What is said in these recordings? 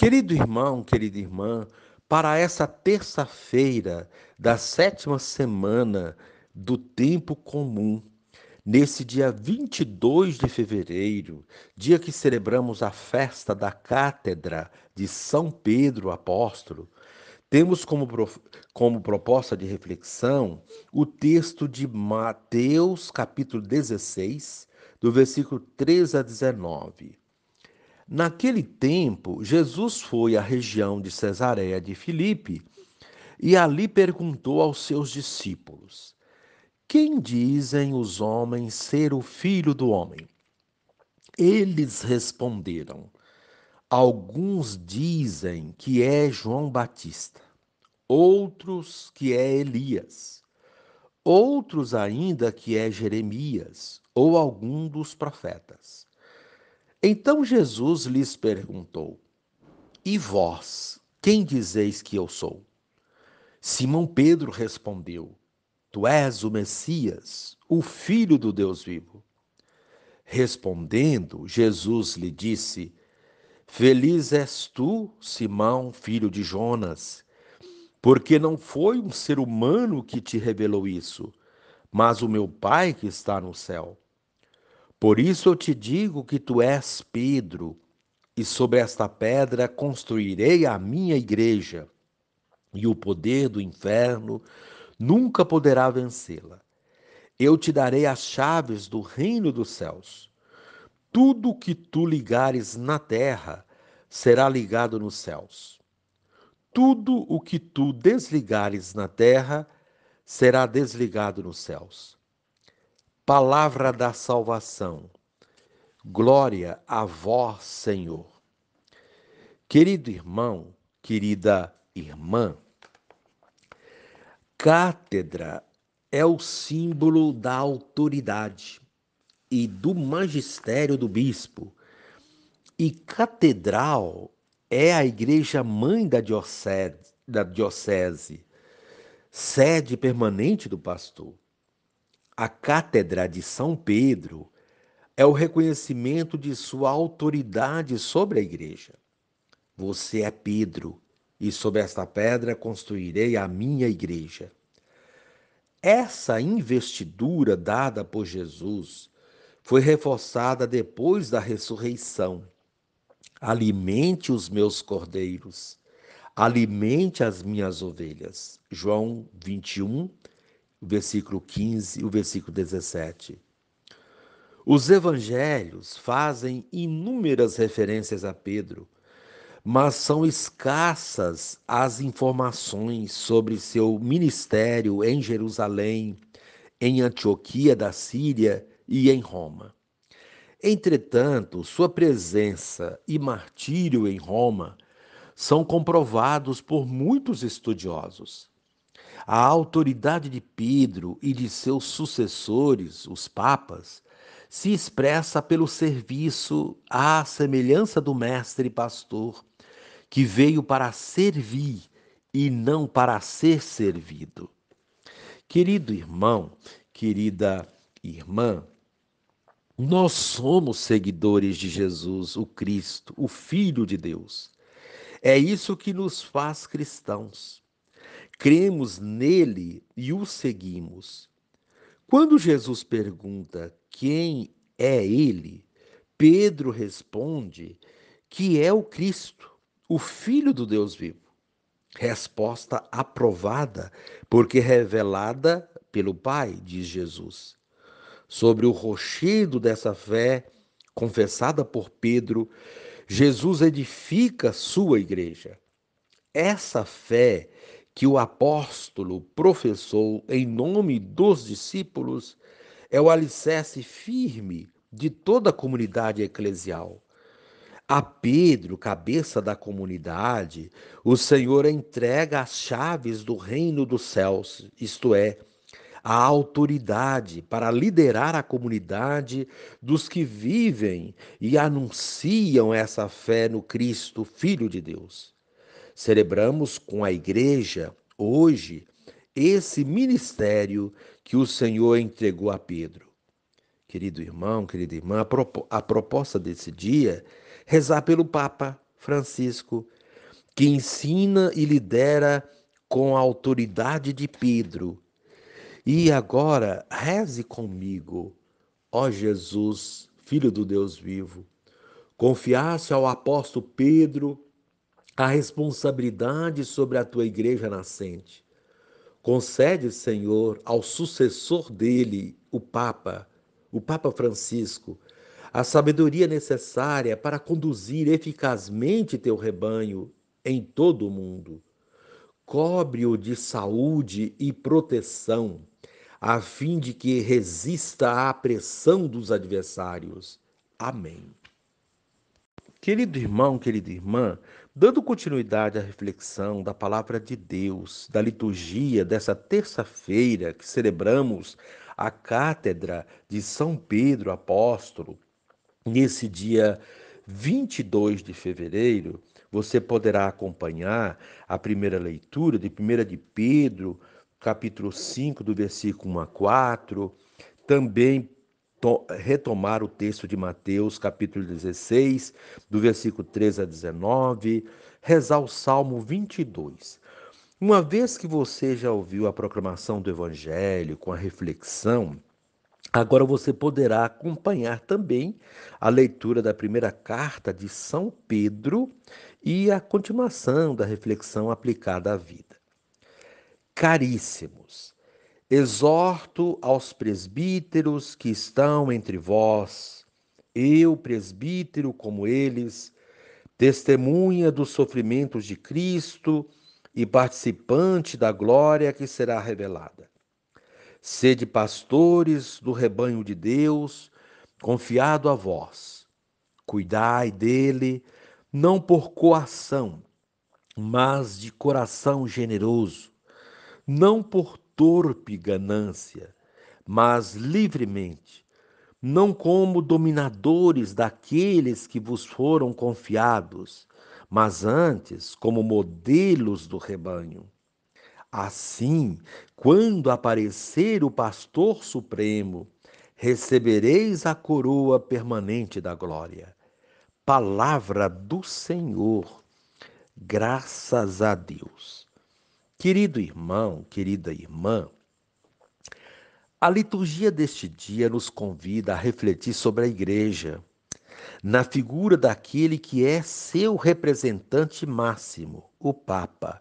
Querido irmão, querida irmã, para essa terça-feira da sétima semana do tempo comum, nesse dia 22 de fevereiro, dia que celebramos a festa da Cátedra de São Pedro Apóstolo, temos como proposta de reflexão o texto de Mateus, capítulo 16, do versículo 13 a 19. Naquele tempo, Jesus foi à região de Cesareia de Filipe e ali perguntou aos seus discípulos: Quem dizem os homens ser o filho do homem? Eles responderam: Alguns dizem que é João Batista, outros que é Elias, outros ainda que é Jeremias ou algum dos profetas. Então Jesus lhes perguntou: E vós, quem dizeis que eu sou? Simão Pedro respondeu: Tu és o Messias, o Filho do Deus vivo. Respondendo, Jesus lhe disse: Feliz és tu, Simão, filho de Jonas, porque não foi um ser humano que te revelou isso, mas o meu Pai que está no céu. Por isso eu te digo que tu és Pedro, e sobre esta pedra construirei a minha igreja, e o poder do inferno nunca poderá vencê-la. Eu te darei as chaves do reino dos céus. Tudo o que tu ligares na terra será ligado nos céus. Tudo o que tu desligares na terra será desligado nos céus. Palavra da salvação. Glória a vós, Senhor. Querido irmão, querida irmã, cátedra é o símbolo da autoridade e do magistério do bispo. E catedral é a igreja mãe da diocese, sede permanente do pastor. A cátedra de São Pedro é o reconhecimento de sua autoridade sobre a igreja. Você é Pedro, e sobre esta pedra construirei a minha igreja. Essa investidura dada por Jesus foi reforçada depois da ressurreição. Alimente os meus cordeiros, alimente as minhas ovelhas. João 21, o versículo 15 e o versículo 17. Os evangelhos fazem inúmeras referências a Pedro, mas são escassas as informações sobre seu ministério em Jerusalém, em Antioquia da Síria e em Roma. Entretanto, sua presença e martírio em Roma são comprovados por muitos estudiosos. A autoridade de Pedro e de seus sucessores, os papas, se expressa pelo serviço à semelhança do mestre pastor, que veio para servir e não para ser servido. Querido irmão, querida irmã, nós somos seguidores de Jesus, o Cristo, o Filho de Deus. É isso que nos faz cristãos. Cremos nele e o seguimos. Quando Jesus pergunta quem é ele, Pedro responde que é o Cristo, o Filho do Deus vivo. Resposta aprovada, porque revelada pelo Pai, diz Jesus. Sobre o rochedo dessa fé, confessada por Pedro, Jesus edifica sua igreja. Essa fé que o apóstolo professou em nome dos discípulos é o alicerce firme de toda a comunidade eclesial. A Pedro, cabeça da comunidade, o Senhor entrega as chaves do reino dos céus, isto é, a autoridade para liderar a comunidade dos que vivem e anunciam essa fé no Cristo, Filho de Deus. Celebramos com a igreja, hoje, esse ministério que o Senhor entregou a Pedro. Querido irmão, querida irmã, a proposta desse dia, rezar pelo Papa Francisco, que ensina e lidera com a autoridade de Pedro. E agora, reze comigo, ó Jesus, Filho do Deus vivo. Confiaste ao apóstolo Pedro a responsabilidade sobre a tua igreja nascente. Concede, Senhor, ao sucessor dele, o Papa Francisco, a sabedoria necessária para conduzir eficazmente teu rebanho em todo o mundo. Cobre-o de saúde e proteção, a fim de que resista à pressão dos adversários. Amém. Querido irmão, querida irmã, dando continuidade à reflexão da palavra de Deus, da liturgia dessa terça-feira que celebramos a Cátedra de São Pedro Apóstolo, nesse dia 22 de fevereiro, você poderá acompanhar a primeira leitura de 1 de Pedro, capítulo 5, do versículo 1 a 4, também retomar o texto de Mateus, capítulo 16, do versículo 13 a 19, rezar o Salmo 22. Uma vez que você já ouviu a proclamação do Evangelho com a reflexão, agora você poderá acompanhar também a leitura da primeira carta de São Pedro e a continuação da reflexão aplicada à vida. Caríssimos, exorto aos presbíteros que estão entre vós, eu, presbítero como eles, testemunha dos sofrimentos de Cristo e participante da glória que será revelada. Sede pastores do rebanho de Deus, confiado a vós. Cuidai dele, não por coação, mas de coração generoso, não por torpe ganância, mas livremente, não como dominadores daqueles que vos foram confiados, mas antes como modelos do rebanho. Assim, quando aparecer o pastor supremo, recebereis a coroa permanente da glória. Palavra do Senhor, graças a Deus. Querido irmão, querida irmã, a liturgia deste dia nos convida a refletir sobre a igreja, na figura daquele que é seu representante máximo, o Papa,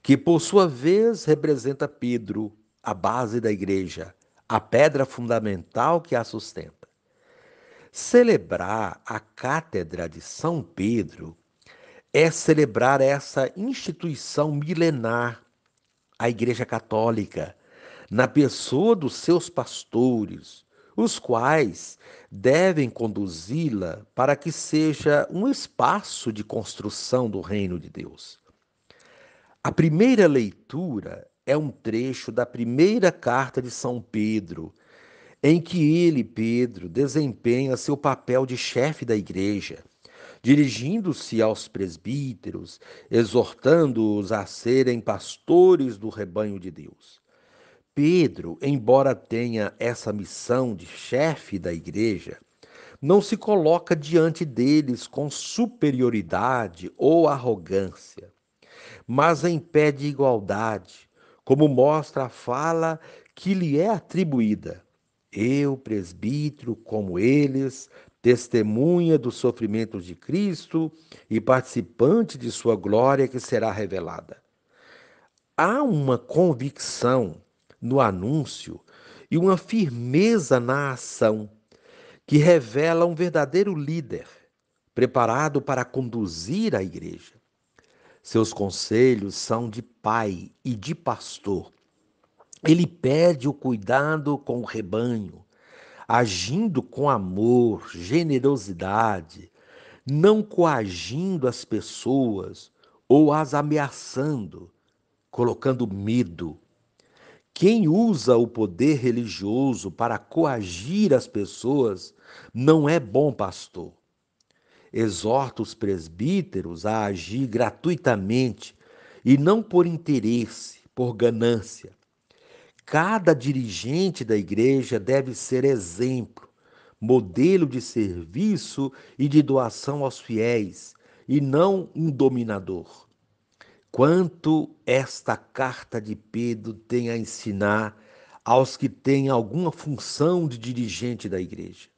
que por sua vez representa Pedro, a base da igreja, a pedra fundamental que a sustenta. Celebrar a Cátedra de São Pedro é celebrar essa instituição milenar, a Igreja Católica, na pessoa dos seus pastores, os quais devem conduzi-la para que seja um espaço de construção do reino de Deus. A primeira leitura é um trecho da primeira carta de São Pedro, em que ele, Pedro, desempenha seu papel de chefe da igreja, dirigindo-se aos presbíteros, exortando-os a serem pastores do rebanho de Deus. Pedro, embora tenha essa missão de chefe da igreja, não se coloca diante deles com superioridade ou arrogância, mas em pé de igualdade, como mostra a fala que lhe é atribuída. Eu, presbítero, como eles, testemunha dos sofrimentos de Cristo e participante de sua glória que será revelada. Há uma convicção no anúncio e uma firmeza na ação que revela um verdadeiro líder, preparado para conduzir a igreja. Seus conselhos são de pai e de pastor. Ele pede o cuidado com o rebanho, agindo com amor, generosidade, não coagindo as pessoas ou as ameaçando, colocando medo. Quem usa o poder religioso para coagir as pessoas não é bom pastor. Exorta os presbíteros a agir gratuitamente e não por interesse, por ganância. Cada dirigente da igreja deve ser exemplo, modelo de serviço e de doação aos fiéis, e não um dominador. Quanto esta carta de Pedro tem a ensinar aos que têm alguma função de dirigente da igreja.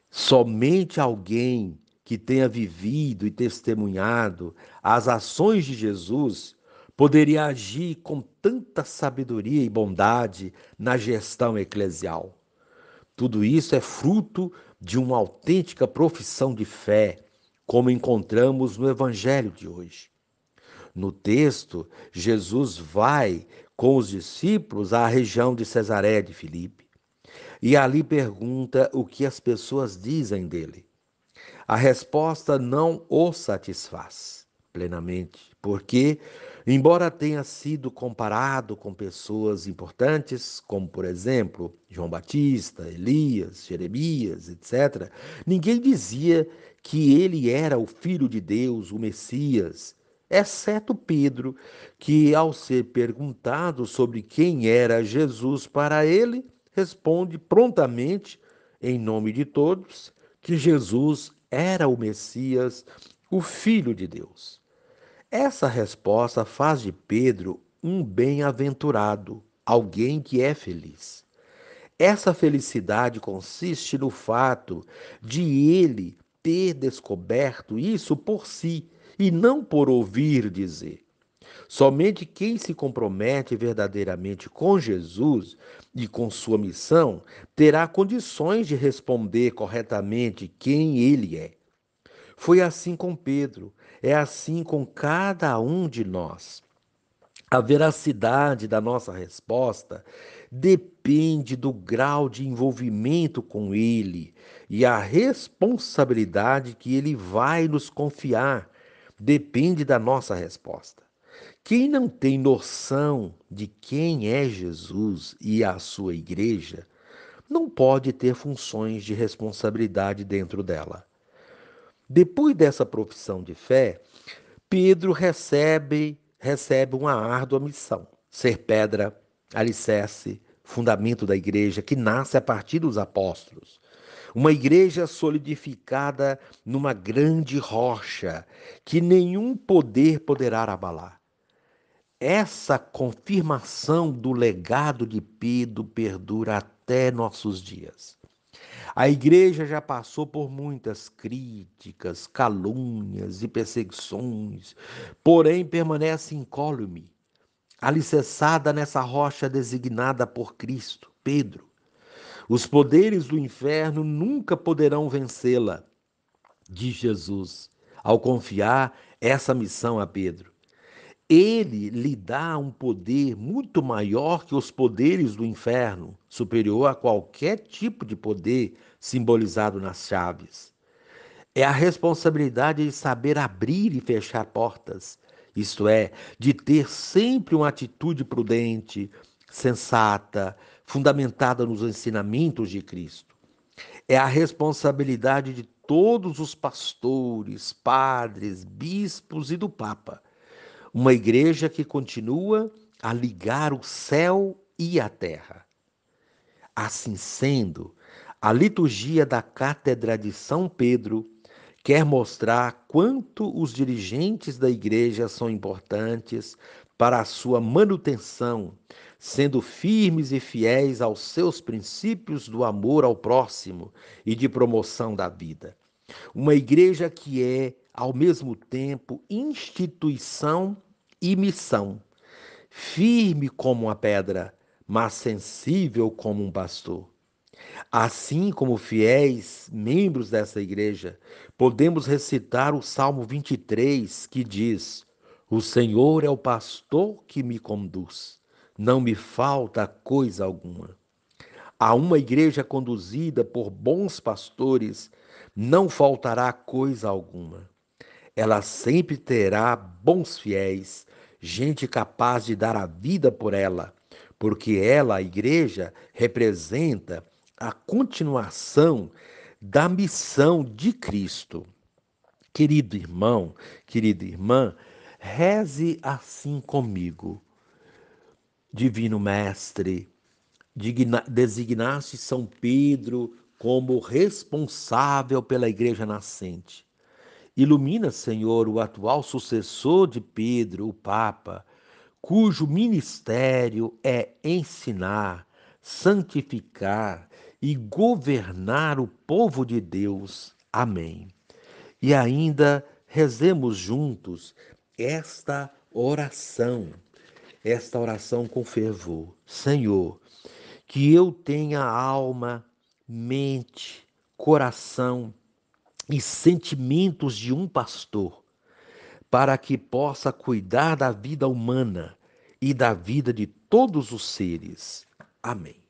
Somente alguém que tenha vivido e testemunhado as ações de Jesus poderia agir com tanta sabedoria e bondade na gestão eclesial. Tudo isso é fruto de uma autêntica profissão de fé, como encontramos no Evangelho de hoje. No texto, Jesus vai com os discípulos à região de Cesareia de Filipe e ali pergunta o que as pessoas dizem dele. A resposta não o satisfaz plenamente, porque, embora tenha sido comparado com pessoas importantes, como por exemplo João Batista, Elias, Jeremias, etc., ninguém dizia que ele era o Filho de Deus, o Messias, exceto Pedro, que, ao ser perguntado sobre quem era Jesus para ele, responde prontamente, em nome de todos, que Jesus era o Messias, o Filho de Deus. Essa resposta faz de Pedro um bem-aventurado, alguém que é feliz. Essa felicidade consiste no fato de ele ter descoberto isso por si e não por ouvir dizer. Somente quem se compromete verdadeiramente com Jesus e com sua missão terá condições de responder corretamente quem ele é. Foi assim com Pedro, é assim com cada um de nós. A veracidade da nossa resposta depende do grau de envolvimento com Ele e a responsabilidade que Ele vai nos confiar depende da nossa resposta. Quem não tem noção de quem é Jesus e a sua igreja, não pode ter funções de responsabilidade dentro dela. Depois dessa profissão de fé, Pedro recebe uma árdua missão: ser pedra, alicerce, fundamento da igreja que nasce a partir dos apóstolos. Uma igreja solidificada numa grande rocha que nenhum poder poderá abalar. Essa confirmação do legado de Pedro perdura até nossos dias. A igreja já passou por muitas críticas, calúnias e perseguições, porém permanece incólume, alicerçada nessa rocha designada por Cristo, Pedro. Os poderes do inferno nunca poderão vencê-la, diz Jesus, ao confiar essa missão a Pedro. Ele lhe dá um poder muito maior que os poderes do inferno, superior a qualquer tipo de poder simbolizado nas chaves. É a responsabilidade de saber abrir e fechar portas, isto é, de ter sempre uma atitude prudente, sensata, fundamentada nos ensinamentos de Cristo. É a responsabilidade de todos os pastores, padres, bispos e do Papa. Uma igreja que continua a ligar o céu e a terra. Assim sendo, a liturgia da Cátedra de São Pedro quer mostrar quanto os dirigentes da igreja são importantes para a sua manutenção, sendo firmes e fiéis aos seus princípios do amor ao próximo e de promoção da vida. Uma igreja que é, ao mesmo tempo, instituição e missão, firme como uma pedra, mas sensível como um pastor. Assim como fiéis membros dessa igreja, podemos recitar o Salmo 23, que diz: O Senhor é o pastor que me conduz, não me falta coisa alguma. A uma igreja conduzida por bons pastores, não faltará coisa alguma. Ela sempre terá bons fiéis, gente capaz de dar a vida por ela, porque ela, a igreja, representa a continuação da missão de Cristo. Querido irmão, querida irmã, reze assim comigo. Divino Mestre, designaste São Pedro como responsável pela igreja nascente. Ilumina, Senhor, o atual sucessor de Pedro, o Papa, cujo ministério é ensinar, santificar e governar o povo de Deus. Amém. E ainda rezemos juntos esta oração com fervor. Senhor, que eu tenha alma, mente, coração e sentimentos de um pastor, para que possa cuidar da vida humana e da vida de todos os seres. Amém.